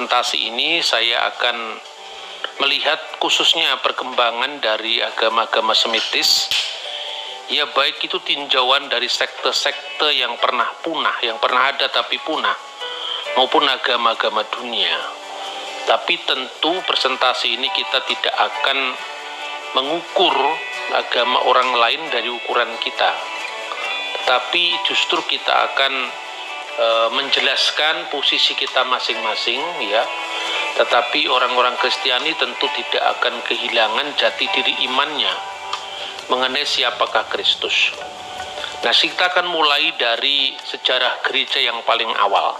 presentasi ini saya akan melihat khususnya perkembangan dari agama-agama Semitis, ya baik itu tinjauan dari sekte-sekte yang pernah punah, yang pernah ada tapi punah, maupun agama-agama dunia. Tapi tentu presentasi ini kita tidak akan mengukur agama orang lain dari ukuran kita, tetapi justru kita akan menjelaskan posisi kita masing-masing, ya. Tetapi orang-orang Kristiani tentu tidak akan kehilangan jati diri imannya mengenai siapakah Kristus. Nah, kita akan mulai dari sejarah gereja yang paling awal.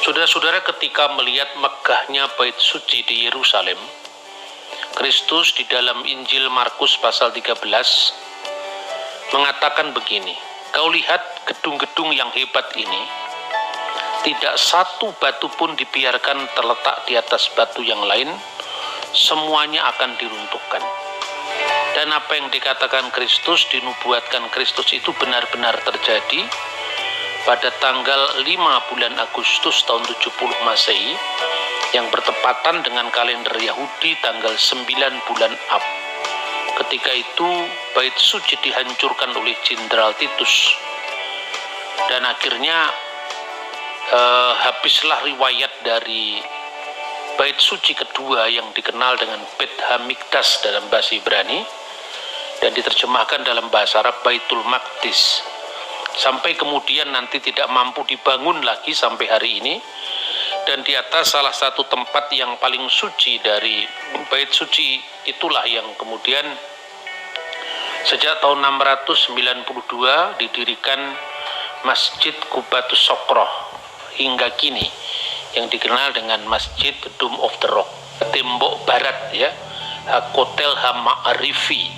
Saudara-saudara, ketika melihat megahnya bait suci di Yerusalem, Kristus di dalam Injil Markus pasal 13 mengatakan begini, "Kau lihat gedung-gedung yang hebat ini, tidak satu batu pun dibiarkan terletak di atas batu yang lain, semuanya akan diruntuhkan." Dan apa yang dikatakan Kristus, dinubuatkan Kristus itu benar-benar terjadi pada tanggal 5 bulan Agustus tahun 70 Masehi, yang bertepatan dengan kalender Yahudi tanggal 9 bulan Ab. Ketika itu bait suci dihancurkan oleh Jenderal Titus, dan akhirnya habislah riwayat dari bait suci kedua yang dikenal dengan Beit Hamikdas dalam bahasa Ibrani dan diterjemahkan dalam bahasa Arab Baitul Maqdis, sampai kemudian nanti tidak mampu dibangun lagi sampai hari ini. Dan di atas salah satu tempat yang paling suci dari bait suci itulah yang kemudian sejak tahun 692 didirikan Masjid Qubatus Sokroh hingga kini, yang dikenal dengan Masjid Dome of the Rock, tembok barat, ya, Hakotel Hama'arifi,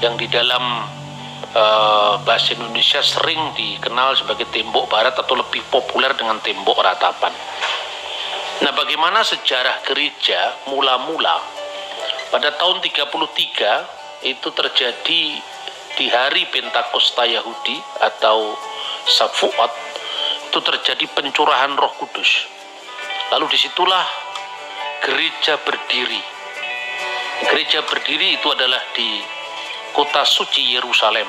yang di dalam bahasa Indonesia sering dikenal sebagai tembok barat atau lebih populer dengan tembok ratapan. Nah, bagaimana sejarah gereja mula-mula pada tahun 33 itu terjadi di hari Pentakosta Yahudi atau Shavuot, itu terjadi pencurahan Roh Kudus. Lalu disitulah gereja berdiri. Gereja berdiri itu adalah di kota suci Yerusalem.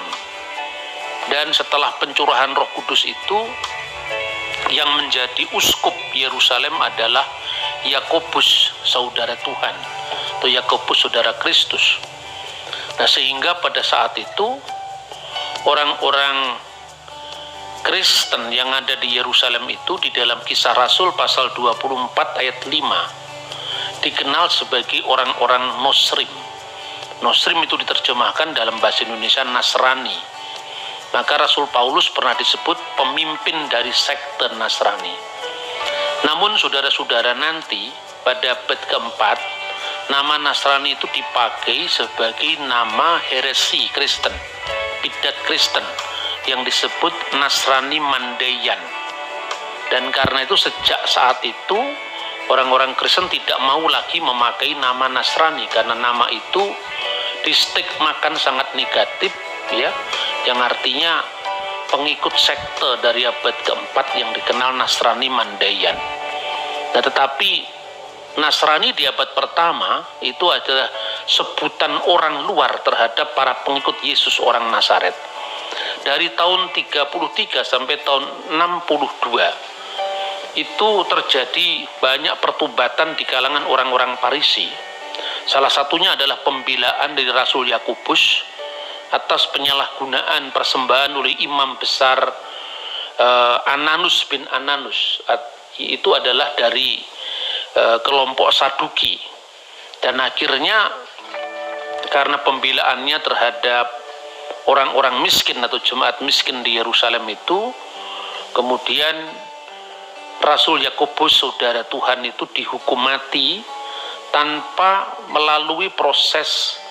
Dan setelah pencurahan Roh Kudus itu, yang menjadi uskup Yerusalem adalah Yakobus, saudara Tuhan, atau Yakobus saudara Kristus. Nah, sehingga pada saat itu orang-orang Kristen yang ada di Yerusalem itu di dalam Kisah Rasul pasal 24 ayat 5 dikenal sebagai orang-orang Nosrim. Nosrim itu diterjemahkan dalam bahasa Indonesia Nasrani. Maka Rasul Paulus pernah disebut pemimpin dari sekte Nasrani. Namun saudara-saudara, nanti pada abad keempat nama Nasrani itu dipakai sebagai nama heresi Kristen, bidat Kristen, yang disebut Nasrani Mandaean. Dan karena itu sejak saat itu orang-orang Kristen tidak mau lagi memakai nama Nasrani, karena nama itu distigmakan sangat negatif, ya, yang artinya pengikut sekte dari abad keempat yang dikenal Nasrani Mandaean. Nah, tetapi Nasrani di abad pertama itu adalah sebutan orang luar terhadap para pengikut Yesus orang Nazaret. Dari tahun 33 sampai tahun 62 itu terjadi banyak pertobatan di kalangan orang-orang Farisi. Salah satunya adalah pembelaan dari Rasul Yakobus atas penyalahgunaan persembahan oleh imam besar Ananus bin Ananus. Itu adalah dari kelompok Saduki. Dan akhirnya karena pembelaannya terhadap orang-orang miskin atau jemaat miskin di Yerusalem itu, kemudian Rasul Yakobus saudara Tuhan itu dihukum mati tanpa melalui proses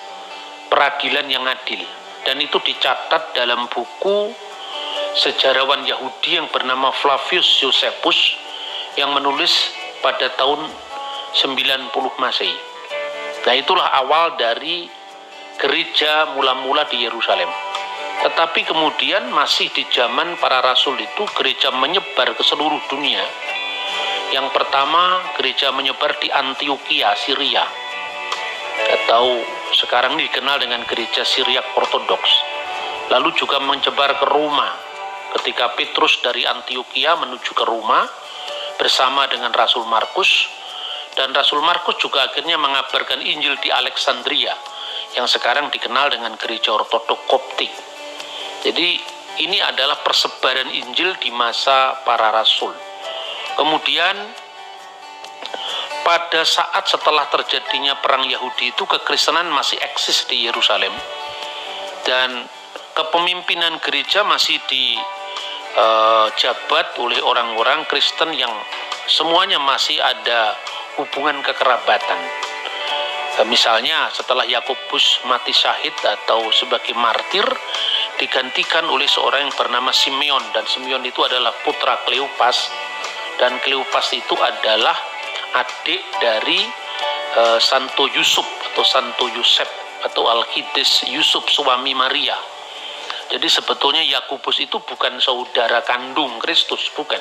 peradilan yang adil. Dan itu dicatat dalam buku sejarawan Yahudi yang bernama Flavius Josephus yang menulis pada tahun 90 Masehi. Nah, itulah awal dari gereja mula-mula di Yerusalem. Tetapi kemudian masih di zaman para rasul itu gereja menyebar ke seluruh dunia, Yang pertama, gereja menyebar di Antioquia, Syria, atau sekarang ini dikenal dengan gereja Syriak Ortodoks. Lalu juga menyebar ke Roma, ketika Petrus dari Antioquia menuju ke Roma bersama dengan Rasul Markus, dan Rasul Markus juga akhirnya mengabarkan Injil di Alexandria, yang sekarang dikenal dengan gereja Ortodok Koptik. Jadi ini adalah persebaran Injil di masa para rasul. Kemudian pada saat setelah terjadinya perang Yahudi itu, kekristenan masih eksis di Yerusalem, dan kepemimpinan gereja masih dijabat oleh orang-orang Kristen yang semuanya masih ada hubungan kekerabatan. Misalnya setelah Yakobus mati syahid atau sebagai martir, digantikan oleh seorang yang bernama Simeon, dan Simeon itu adalah putra Kleopas, dan Kleopas itu adalah adik dari Santo Yusuf atau Santo Yosef atau Alkides Yusuf, suami Maria. Jadi sebetulnya Yakobus itu bukan saudara kandung Kristus, bukan,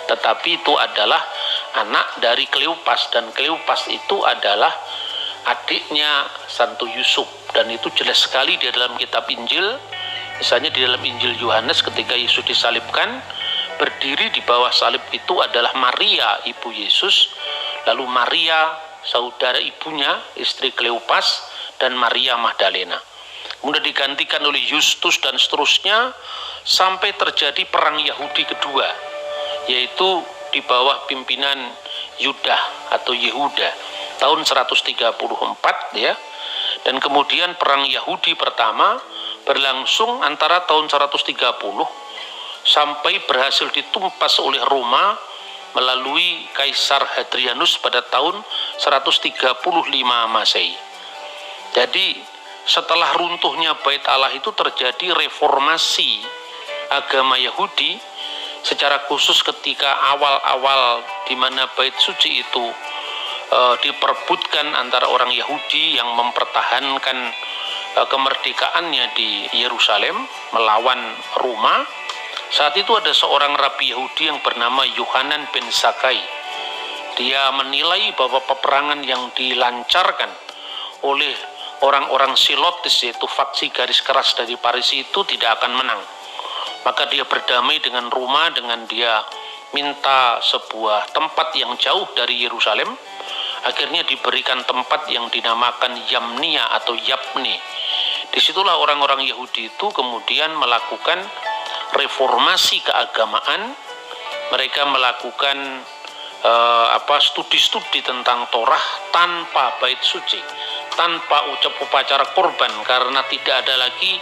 tetapi itu adalah anak dari Kleopas, dan Kleopas itu adalah adiknya Santo Yusuf. Dan itu jelas sekali di dalam kitab Injil. Misalnya di dalam Injil Yohanes, ketika Yesus disalibkan, berdiri di bawah salib itu adalah Maria, ibu Yesus, lalu Maria saudara ibunya, istri Kleopas, dan Maria Magdalena. Kemudian digantikan oleh Justus dan seterusnya sampai terjadi perang Yahudi kedua, yaitu di bawah pimpinan Yudah atau Yehuda tahun 134 ya. Dan kemudian perang Yahudi pertama berlangsung antara tahun 130 sampai berhasil ditumpas oleh Roma melalui Kaisar Hadrianus pada tahun 135 Masehi. Jadi setelah runtuhnya Bait Allah itu terjadi reformasi agama Yahudi, secara khusus ketika awal-awal di mana Bait Suci itu diperebutkan antara orang Yahudi yang mempertahankan kemerdekaannya di Yerusalem melawan Roma. Saat itu ada seorang rabi Yahudi yang bernama Yohanan bin Zakkai. Dia menilai bahwa peperangan yang dilancarkan oleh orang-orang Silotis, yaitu faksi garis keras dari Parisi, itu tidak akan menang. Maka dia berdamai dengan Roma dengan dia minta sebuah tempat yang jauh dari Yerusalem. Akhirnya diberikan tempat yang dinamakan Yamnia atau Yapne. Disitulah orang-orang Yahudi itu kemudian melakukan reformasi keagamaan. Mereka melakukan studi-studi tentang Torah tanpa bait suci, tanpa upacara korban, karena tidak ada lagi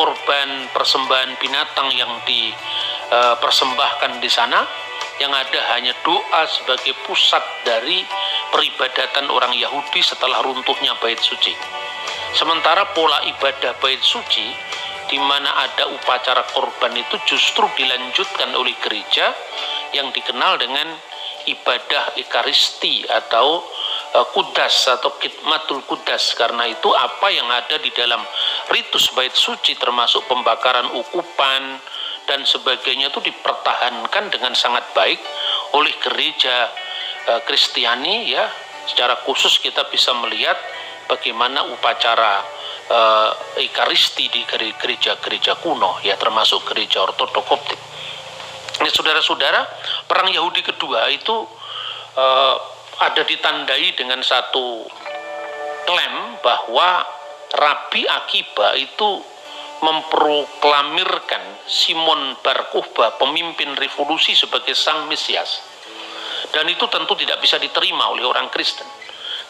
korban persembahan binatang yang dipersembahkan di sana. Yang ada hanya doa sebagai pusat dari peribadatan orang Yahudi setelah runtuhnya bait suci. Sementara pola ibadah bait suci di mana ada upacara korban itu justru dilanjutkan oleh gereja yang dikenal dengan ibadah Ekaristi atau Kudas atau Khidmatul Kudas. Karena itu apa yang ada di dalam ritus bait suci termasuk pembakaran ukupan dan sebagainya itu dipertahankan dengan sangat baik oleh gereja Kristiani ya. Secara khusus kita bisa melihat bagaimana upacara Ekaristi di gereja-gereja kuno ya, termasuk gereja Ortodok Koptik. Ini saudara-saudara, perang Yahudi kedua itu ada ditandai dengan satu klaim bahwa Rabi Akiba itu memproklamirkan Simon Bar Kokhba, pemimpin revolusi, sebagai sang Mesias. Dan itu tentu tidak bisa diterima oleh orang Kristen.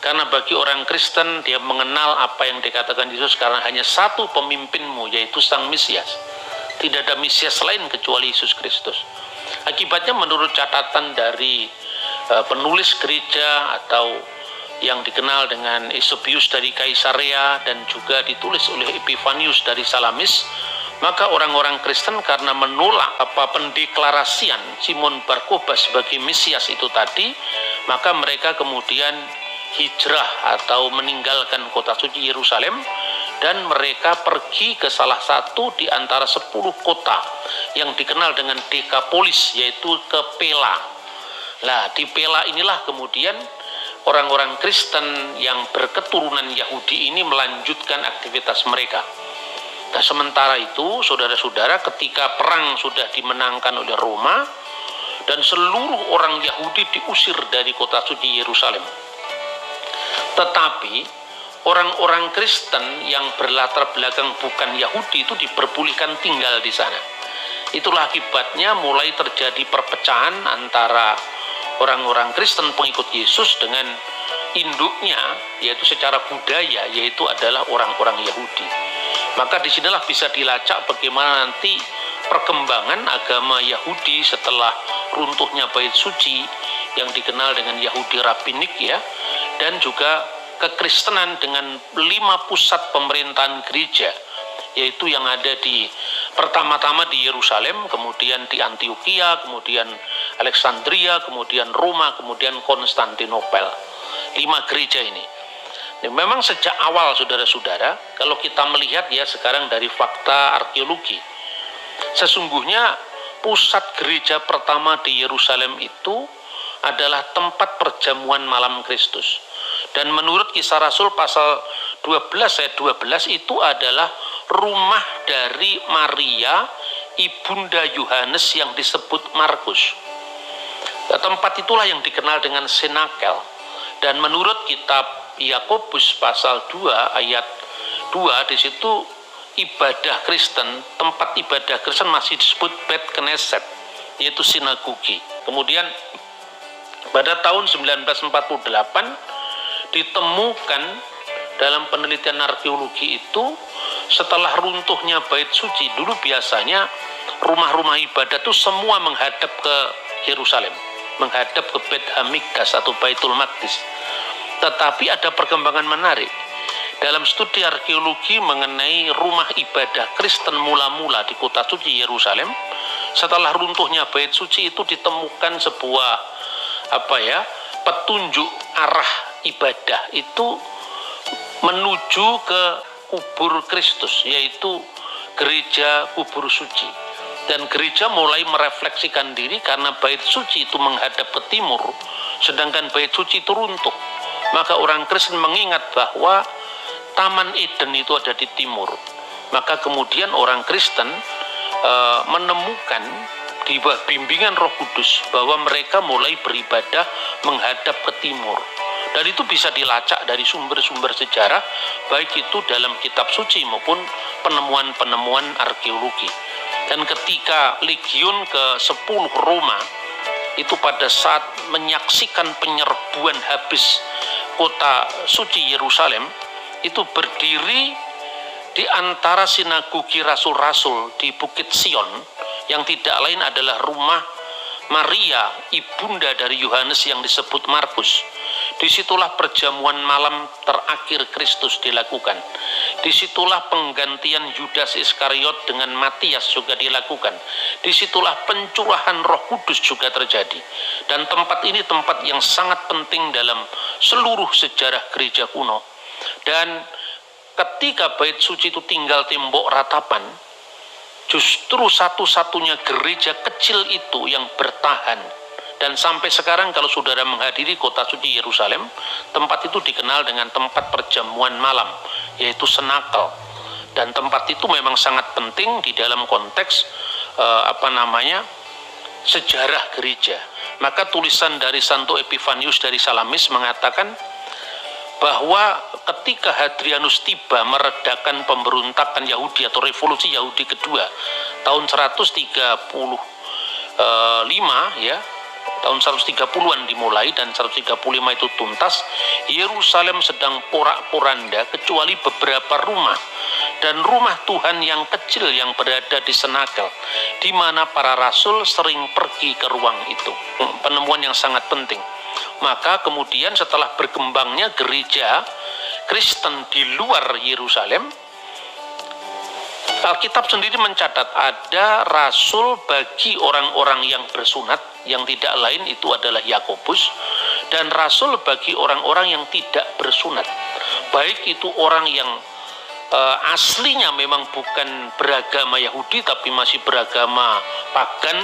Karena bagi orang Kristen, dia mengenal apa yang dikatakan Yesus, karena hanya satu pemimpinmu, yaitu sang Mesias. Tidak ada Mesias lain kecuali Yesus Kristus. Akibatnya menurut catatan dari penulis gereja atau yang dikenal dengan Eusebius dari Kaisarea dan juga ditulis oleh Epifanius dari Salamis, maka orang-orang Kristen karena menolak pendeklarasian Simon Bar Kokhba sebagai Mesias itu tadi, maka mereka kemudian hijrah atau meninggalkan kota suci Yerusalem dan mereka pergi ke salah satu di antara 10 kota yang dikenal dengan Dekapolis, yaitu ke Pela. Nah, di Pella inilah kemudian orang-orang Kristen yang berketurunan Yahudi ini melanjutkan aktivitas mereka. Nah, sementara itu, saudara-saudara, ketika perang sudah dimenangkan oleh Roma dan seluruh orang Yahudi diusir dari kota suci Yerusalem. Tetapi orang-orang Kristen yang berlatar belakang bukan Yahudi itu diperbolehkan tinggal di sana. Itulah akibatnya mulai terjadi perpecahan antara orang-orang Kristen pengikut Yesus dengan induknya, yaitu secara budaya, yaitu adalah orang-orang Yahudi. Maka disinilah bisa dilacak bagaimana nanti perkembangan agama Yahudi setelah runtuhnya Bait Suci yang dikenal dengan Yahudi Rabbinik ya, dan juga kekristenan dengan 5 pusat pemerintahan gereja, yaitu yang ada di pertama-tama di Yerusalem, kemudian di Antioquia, kemudian Alexandria, kemudian Roma, kemudian Konstantinopel. 5 gereja ini. Dan memang sejak awal saudara-saudara, kalau kita melihat ya sekarang dari fakta arkeologi, sesungguhnya pusat gereja pertama di Yerusalem itu adalah tempat perjamuan malam Kristus. Dan menurut Kisah Rasul pasal 12 ayat 12 itu adalah rumah dari Maria, ibunda Yohanes yang disebut Markus. Tempat itulah yang dikenal dengan Senakel. Dan menurut kitab Yakobus pasal 2 ayat 2, di situ ibadah Kristen, tempat ibadah Kristen masih disebut Bet Knesset, yaitu sinagogi. Kemudian pada tahun 1948 ditemukan dalam penelitian arkeologi itu, setelah runtuhnya Bait Suci, dulu biasanya rumah-rumah ibadah itu semua menghadap ke Yerusalem, menghadap ke Bet Hamikdas atau Baitul Maqdis. Tetapi ada perkembangan menarik dalam studi arkeologi mengenai rumah ibadah Kristen mula-mula di kota suci Yerusalem. Setelah runtuhnya Bait Suci itu ditemukan sebuah petunjuk arah ibadah itu menuju ke kubur Kristus, yaitu gereja kubur suci. Dan gereja mulai merefleksikan diri karena Bait Suci itu menghadap ke timur, sedangkan Bait Suci itu runtuh. Maka orang Kristen mengingat bahwa Taman Eden itu ada di timur. Maka kemudian orang Kristen menemukan di bawah bimbingan Roh Kudus bahwa mereka mulai beribadah menghadap ke timur. Dan itu bisa dilacak dari sumber-sumber sejarah, baik itu dalam kitab suci maupun penemuan-penemuan arkeologi. Dan ketika Legiun ke-10 Roma itu pada saat menyaksikan penyerbuan habis kota suci Yerusalem, itu berdiri di antara sinagogi rasul-rasul di Bukit Sion, yang tidak lain adalah rumah Maria, ibunda dari Yohanes yang disebut Markus. Disitulah perjamuan malam terakhir Kristus dilakukan. Disitulah penggantian Yudas Iskariot dengan Matias juga dilakukan. Disitulah pencurahan Roh Kudus juga terjadi. Dan tempat ini tempat yang sangat penting dalam seluruh sejarah gereja kuno. Dan ketika Bait Suci itu tinggal tembok ratapan, justru satu-satunya gereja kecil itu yang bertahan. Dan sampai sekarang kalau saudara menghadiri kota suci Yerusalem, tempat itu dikenal dengan tempat perjamuan malam, yaitu Senakel. Dan tempat itu memang sangat penting di dalam konteks sejarah gereja. Maka tulisan dari Santo Epifanius dari Salamis mengatakan bahwa ketika Hadrianus tiba meredakan pemberontakan Yahudi atau revolusi Yahudi kedua tahun 135 ya, tahun 130-an dimulai dan 135 itu tuntas, Yerusalem sedang porak-poranda kecuali beberapa rumah dan rumah Tuhan yang kecil yang berada di Senakel, di mana para rasul sering pergi ke ruang itu. Penemuan yang sangat penting. Maka kemudian setelah berkembangnya gereja Kristen di luar Yerusalem, Alkitab sendiri mencatat ada rasul bagi orang-orang yang bersunat, yang tidak lain itu adalah Yakobus, dan rasul bagi orang-orang yang tidak bersunat, baik itu orang yang aslinya memang bukan beragama Yahudi tapi masih beragama pagan,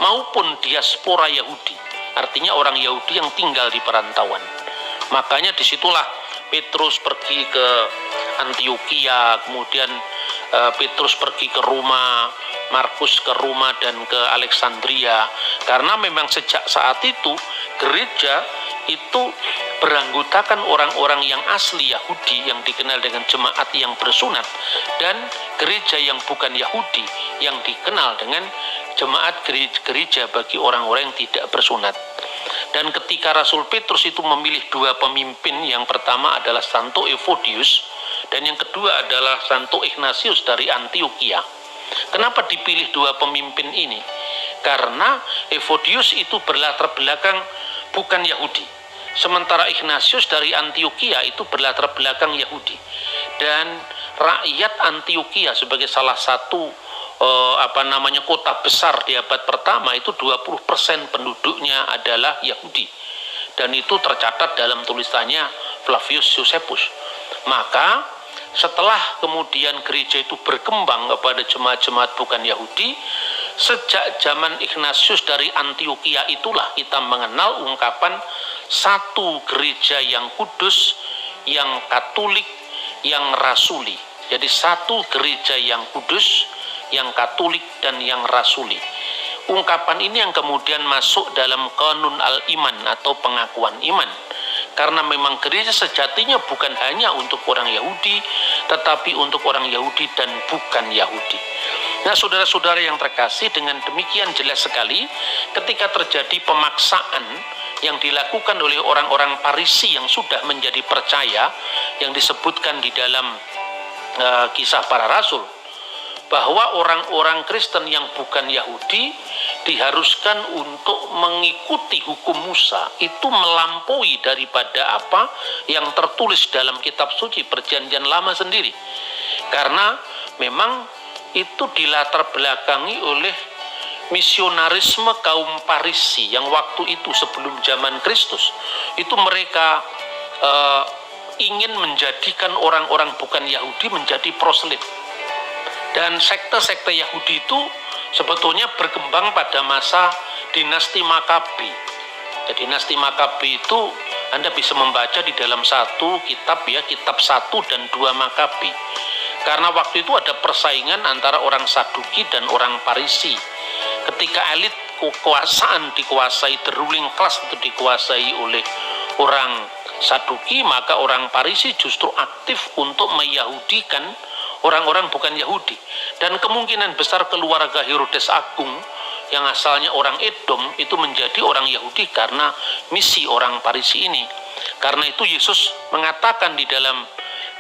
maupun diaspora Yahudi. artinya orang Yahudi yang tinggal di perantauan. Makanya disitulah Petrus pergi ke Antioquia, kemudian Petrus pergi ke Roma, Markus ke Roma dan ke Alexandria, karena memang sejak saat itu gereja itu beranggotakan orang-orang yang asli Yahudi yang dikenal dengan jemaat yang bersunat, dan gereja yang bukan Yahudi yang dikenal dengan jemaat gereja bagi orang-orang yang tidak bersunat. Dan ketika Rasul Petrus itu memilih dua pemimpin, yang pertama adalah Santo Evodius dan yang kedua adalah Santo Ignatius dari Antioquia. Kenapa dipilih dua pemimpin ini? Karena Evodius itu berlatar belakang bukan Yahudi, sementara Ignatius dari Antioquia itu berlatar belakang Yahudi. Dan rakyat Antioquia sebagai salah satu kota besar di abad pertama itu 20% penduduknya adalah Yahudi, dan itu tercatat dalam tulisannya Flavius Josephus. Maka setelah kemudian gereja itu berkembang kepada jemaat-jemaat bukan Yahudi, sejak zaman Ignatius dari Antioquia itulah kita mengenal ungkapan satu gereja yang kudus, yang katolik, yang rasuli. Jadi satu gereja yang kudus, yang katolik, dan yang rasuli. Ungkapan ini yang kemudian masuk dalam kanun al-iman atau pengakuan iman. Karena memang gereja sejatinya bukan hanya untuk orang Yahudi, tetapi untuk orang Yahudi dan bukan Yahudi. Nah, saudara-saudara yang terkasih, dengan demikian jelas sekali ketika terjadi pemaksaan yang dilakukan oleh orang-orang Farisi yang sudah menjadi percaya, yang disebutkan di dalam Kisah Para Rasul, bahwa orang-orang Kristen yang bukan Yahudi diharuskan untuk mengikuti hukum Musa, itu melampaui daripada apa yang tertulis dalam kitab suci Perjanjian Lama sendiri. Karena memang itu dilatar belakangi oleh misionarisme kaum Farisi yang waktu itu sebelum zaman Kristus. Itu mereka ingin menjadikan orang-orang bukan Yahudi menjadi proselyt. Dan sekte-sekte Yahudi itu sebetulnya berkembang pada masa dinasti Makabi. Jadi dinasti Makabi itu Anda bisa membaca di dalam satu kitab, ya, kitab 1 dan 2 Makabi. Karena waktu itu ada persaingan antara orang Saduki dan orang Farisi. Ketika elit kekuasaan dikuasai, the ruling class itu dikuasai oleh orang Saduki, maka orang Farisi justru aktif untuk meyahudikan orang-orang bukan Yahudi. Dan kemungkinan besar keluarga Herodes Agung yang asalnya orang Edom itu menjadi orang Yahudi karena misi orang Farisi ini. Karena itu Yesus mengatakan di dalam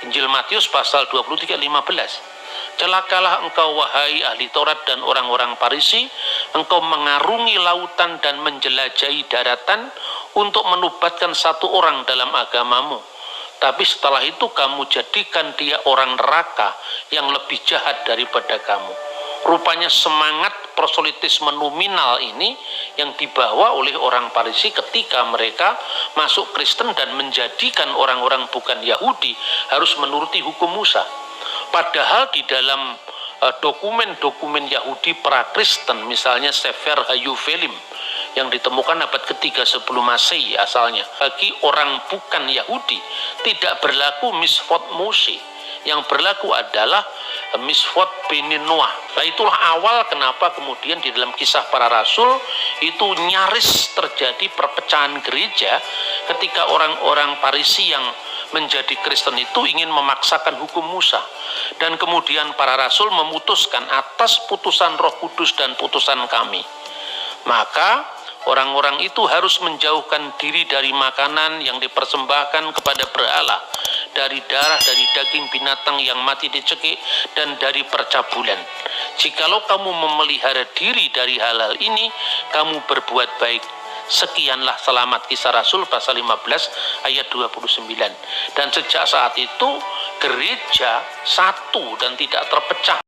Injil Matius pasal 23:15, "Celakalah engkau wahai ahli Taurat dan orang-orang Farisi, engkau mengarungi lautan dan menjelajahi daratan untuk menubatkan satu orang dalam agamamu. Tapi setelah itu kamu jadikan dia orang neraka yang lebih jahat daripada kamu." Rupanya semangat proselitisme nominal ini yang dibawa oleh orang Farisi ketika mereka masuk Kristen dan menjadikan orang-orang bukan Yahudi harus menuruti hukum Musa. Padahal di dalam dokumen-dokumen Yahudi pra-Kristen, misalnya Sefer Hayuvelim yang ditemukan abad ketiga sebelum Masehi asalnya, bagi orang bukan Yahudi tidak berlaku misvot Mose, yang berlaku adalah misvot Beni Noah. Nah, itulah awal kenapa kemudian di dalam Kisah Para Rasul itu nyaris terjadi perpecahan gereja ketika orang-orang Farisi yang menjadi Kristen itu ingin memaksakan hukum Musa. Dan kemudian para rasul memutuskan atas putusan Roh Kudus dan putusan kami, maka orang-orang itu harus menjauhkan diri dari makanan yang dipersembahkan kepada berhala, dari darah, dari daging binatang yang mati dicekik, dan dari percabulan. Jikalau kamu memelihara diri dari hal-hal ini, kamu berbuat baik. Sekianlah selamat. Kisah Rasul pasal 15 ayat 29. Dan sejak saat itu gereja satu dan tidak terpecah